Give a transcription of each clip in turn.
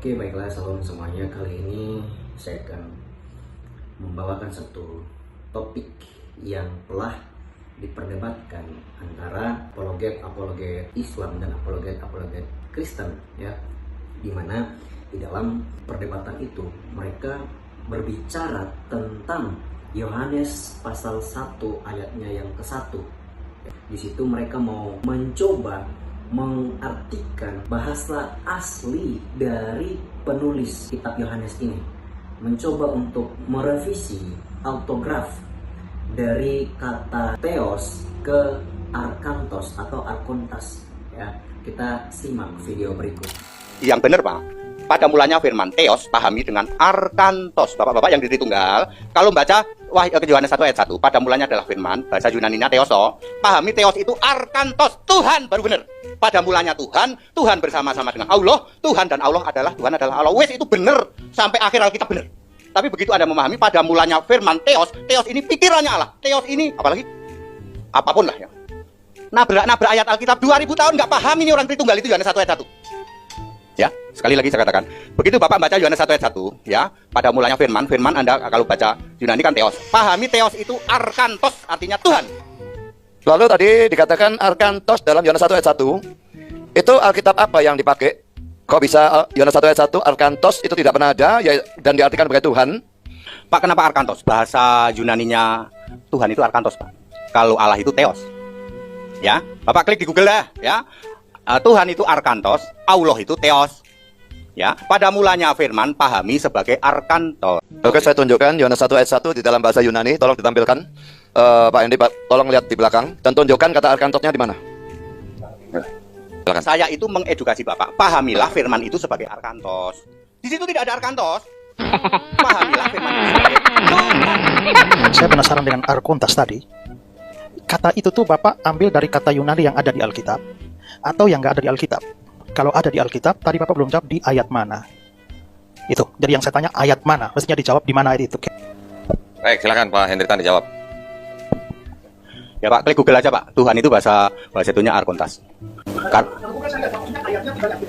Oke, baiklah, salam semuanya. Kali ini saya akan membawakan satu topik yang telah diperdebatkan antara apologet Islam dan apologet Kristen, ya, dimana di dalam perdebatan itu mereka berbicara tentang Yohanes pasal 1 ayatnya yang ke-1. Di situ mereka mau mencoba mengartikan bahasa asli dari penulis kitab Yohanes ini, mencoba untuk merevisi autograf dari kata theos ke arkantos atau arkontas, ya. Kita simak video berikut. Yang benar, Pak. Pada mulanya firman theos pahami dengan arkantos. Bapak-bapak yang di Tritunggal, kalau membaca Yohanes 1 ayat 1, pada mulanya adalah firman, bahasa Yunaninya theoso. Pahami theos itu arkantos, Tuhan, baru benar. Pada mulanya Tuhan bersama-sama dengan Allah, Tuhan dan Allah adalah Tuhan adalah Allah. Wes itu benar sampai akhir Alkitab benar. Tapi begitu Anda memahami pada mulanya firman theos ini pikirannya Allah. Theos ini apalagi apapun lah ya. Nabrak ayat Alkitab 2000 tahun nggak paham ini orang Tritunggal itu Yohanes 1 ayat 1. Ya, sekali lagi saya katakan, begitu Bapak baca Yohanes 1 ayat 1, ya, pada mulanya firman Anda kalau baca Yunani kan theos. Pahami theos itu arkantos, artinya Tuhan. Lalu tadi dikatakan arkantos dalam Yohanes 1 ayat 1. Itu Alkitab apa yang dipakai? Kok bisa Yohanes 1 ayat 1 arkantos itu tidak pernah ada ya, dan diartikan sebagai Tuhan? Pak, kenapa arkantos? Bahasa Yunaninya Tuhan itu arkantos, Pak. Kalau Allah itu theos. Ya, Bapak klik di Google dah, ya. Tuhan itu arkantos, Allah itu theos. Ya, pada mulanya firman pahami sebagai arkantos. Oke, saya tunjukkan Yohanes 1 ayat 1 di dalam bahasa Yunani, tolong ditampilkan. Pak Hendy, tolong lihat di belakang dan tunjukkan kata arkantosnya di mana. Silakan. Saya itu mengedukasi Bapak, pahamilah firman itu sebagai arkantos. Di situ tidak ada arkantos. Pahamilah firman itu sebagai Saya penasaran dengan arkontas tadi. Kata itu tuh Bapak ambil dari kata Yunani yang ada di Alkitab atau yang nggak ada di Alkitab? Kalau ada di Alkitab, tadi Bapak belum jawab di ayat mana. Itu. Jadi yang saya tanya ayat mana? Mestinya dijawab di mana ayat itu. Baik, silakan Pak Henry Tan dijawab. Ya Pak, klik Google aja Pak. Tuhan itu bahasa itunya arkontas.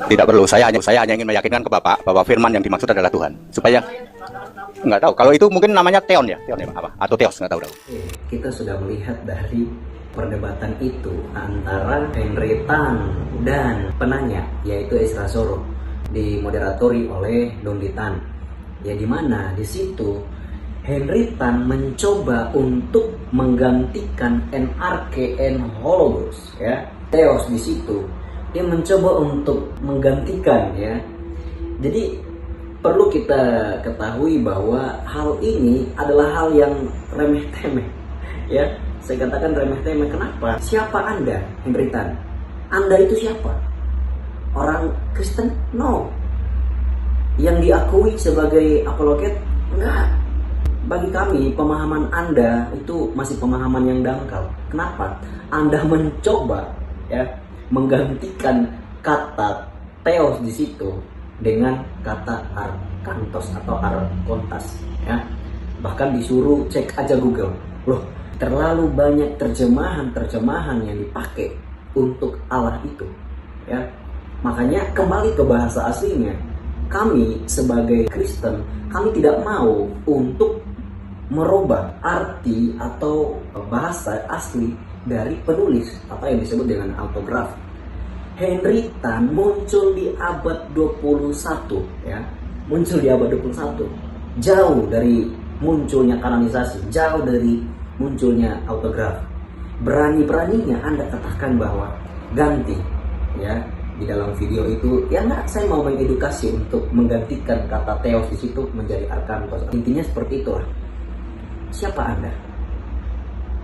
Tidak perlu. Saya hanya ingin meyakinkan ke Bapak bahwa firman yang dimaksud adalah Tuhan. Supaya nggak tahu. Kalau itu mungkin namanya Theon ya Pak, apa? Atau Theos, nggak tahu. Kita sudah melihat dari perdebatan itu antara Henry Tan dan penanya, yaitu Ezra Soro, dimoderatori oleh Dondi Tan. Ya, di mana di situ Henry Tan mencoba untuk menggantikan NRK Hologos, ya, Theos di situ. Dia mencoba untuk menggantikan, ya. Jadi perlu kita ketahui bahwa hal ini adalah hal yang remeh-temeh, ya. Saya katakan remeh-temeh. Kenapa? Siapa Anda, Henry Tan? Anda itu siapa? Orang Kristen? No. Yang diakui sebagai apologet? Enggak. Bagi kami, pemahaman Anda itu masih pemahaman yang dangkal. Kenapa? Anda mencoba, ya, menggantikan kata theos di situ dengan kata arkantos atau arkontas, ya. Bahkan disuruh cek aja Google. Loh, terlalu banyak terjemahan yang dipakai untuk Allah itu, ya. Makanya kembali ke bahasa aslinya. Kami sebagai Kristen, kami tidak mau untuk merubah arti atau bahasa asli dari penulis atau yang disebut dengan autograf. Henry Tan muncul di abad 21, ya. Muncul di abad 21. Jauh dari munculnya kanonisasi, jauh dari munculnya autograf. Berani-beraninya Anda katakan bahwa ganti, ya, di dalam video itu. Ya enggak, saya mau mengedukasi untuk menggantikan kata theos di situ menjadi arkantos. Intinya seperti itulah. Siapa Anda?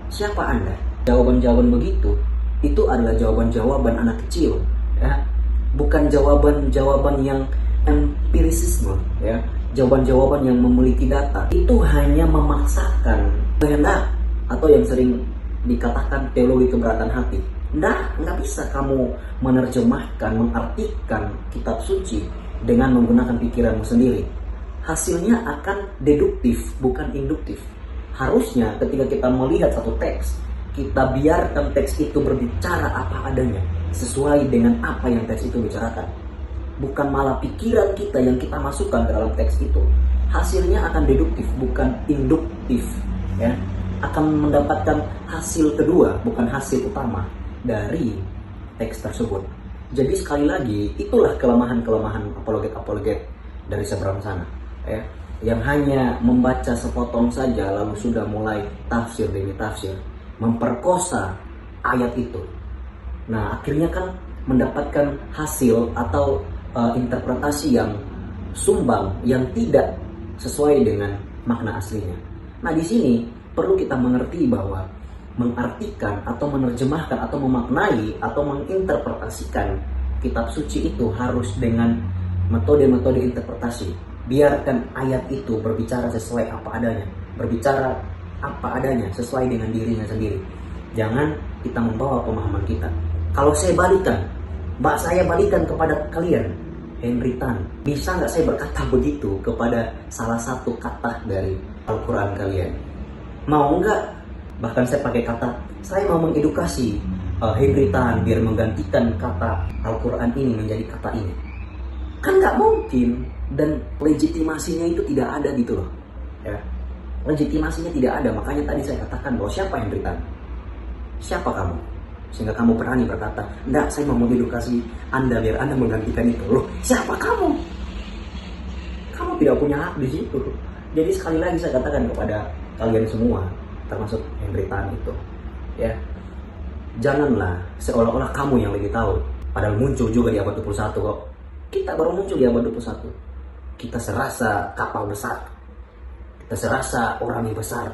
Siapa Anda? Jawaban-jawaban begitu itu adalah jawaban-jawaban anak kecil, ya. Bukan jawaban-jawaban yang empirisisme, ya. Jawaban-jawaban yang memiliki data. Itu hanya memaksakan kehendak atau yang sering dikatakan teologi keberatan hati. Nggak bisa kamu menerjemahkan, mengartikan kitab suci dengan menggunakan pikiranmu sendiri. Hasilnya akan deduktif, bukan induktif. Harusnya ketika kita melihat satu teks, kita biarkan teks itu berbicara apa adanya, sesuai dengan apa yang teks itu bicarakan. bukan malah pikiran kita yang kita masukkan ke dalam teks itu. Hasilnya akan deduktif, bukan induktif, ya. Akan mendapatkan hasil kedua, bukan hasil utama dari teks tersebut. Jadi sekali lagi, itulah kelemahan-kelemahan apologet-apologet dari seberang sana, ya, yang hanya membaca sepotong saja lalu sudah mulai tafsir demi tafsir, memperkosa ayat itu. Nah, akhirnya kan mendapatkan hasil atau interpretasi yang sumbang, yang tidak sesuai dengan makna aslinya. Nah, di sini perlu kita mengerti bahwa mengartikan atau menerjemahkan atau memaknai atau menginterpretasikan kitab suci itu harus dengan metode-metode interpretasi. Biarkan ayat itu berbicara sesuai apa adanya, berbicara apa adanya sesuai dengan dirinya sendiri. Jangan kita membawa pemahaman kita. Kalau saya balikan kepada kalian, Henry Tan, bisa nggak saya berkata begitu kepada salah satu kata dari Al-Quran kalian? Mau nggak? Bahkan saya pakai kata, saya mau mengedukasi Henry Tan biar menggantikan kata Al-Quran ini menjadi kata ini. Kan nggak mungkin, dan legitimasinya itu tidak ada gitu loh, ya. Legitimasinya tidak ada, makanya tadi saya katakan bahwa siapa Henry Tan? Siapa kamu? Sehingga kamu berani berkata, enggak, saya mau mengedukasi Anda biar Anda menggantikan itu. Loh, siapa kamu? Kamu tidak punya hak di situ. Jadi sekali lagi saya katakan kepada kalian semua, termasuk Henry Tan itu, ya, janganlah seolah-olah kamu yang lebih tahu. Padahal muncul juga di abad 21 kok. Kita baru muncul di abad 21. Kita serasa kapal besar. Kita serasa orang yang besar.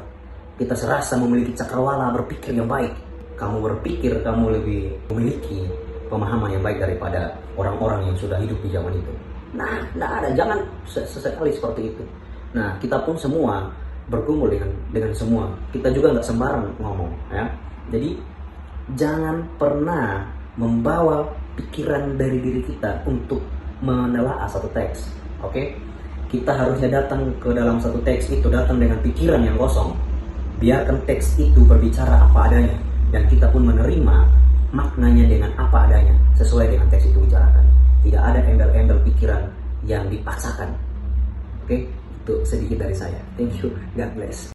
Kita serasa memiliki cakrawala berpikir yang baik. Kamu berpikir kamu lebih memiliki pemahaman yang baik daripada orang-orang yang sudah hidup di zaman itu. Nah, tidak ada. Jangan sesekali seperti itu. Nah, kita pun semua bergumul dengan semua. Kita juga nggak sembarang ngomong, ya. Jadi jangan pernah membawa pikiran dari diri kita untuk menelaah satu teks. Oke? Kita harusnya datang ke dalam satu teks itu, datang dengan pikiran yang kosong. Biarkan teks itu berbicara apa adanya, dan kita pun menerima maknanya dengan apa adanya, sesuai dengan teks itu bicarakan. Tidak ada embel-embel pikiran yang dipaksakan. Oke? Itu sedikit dari saya. Thank you. God bless.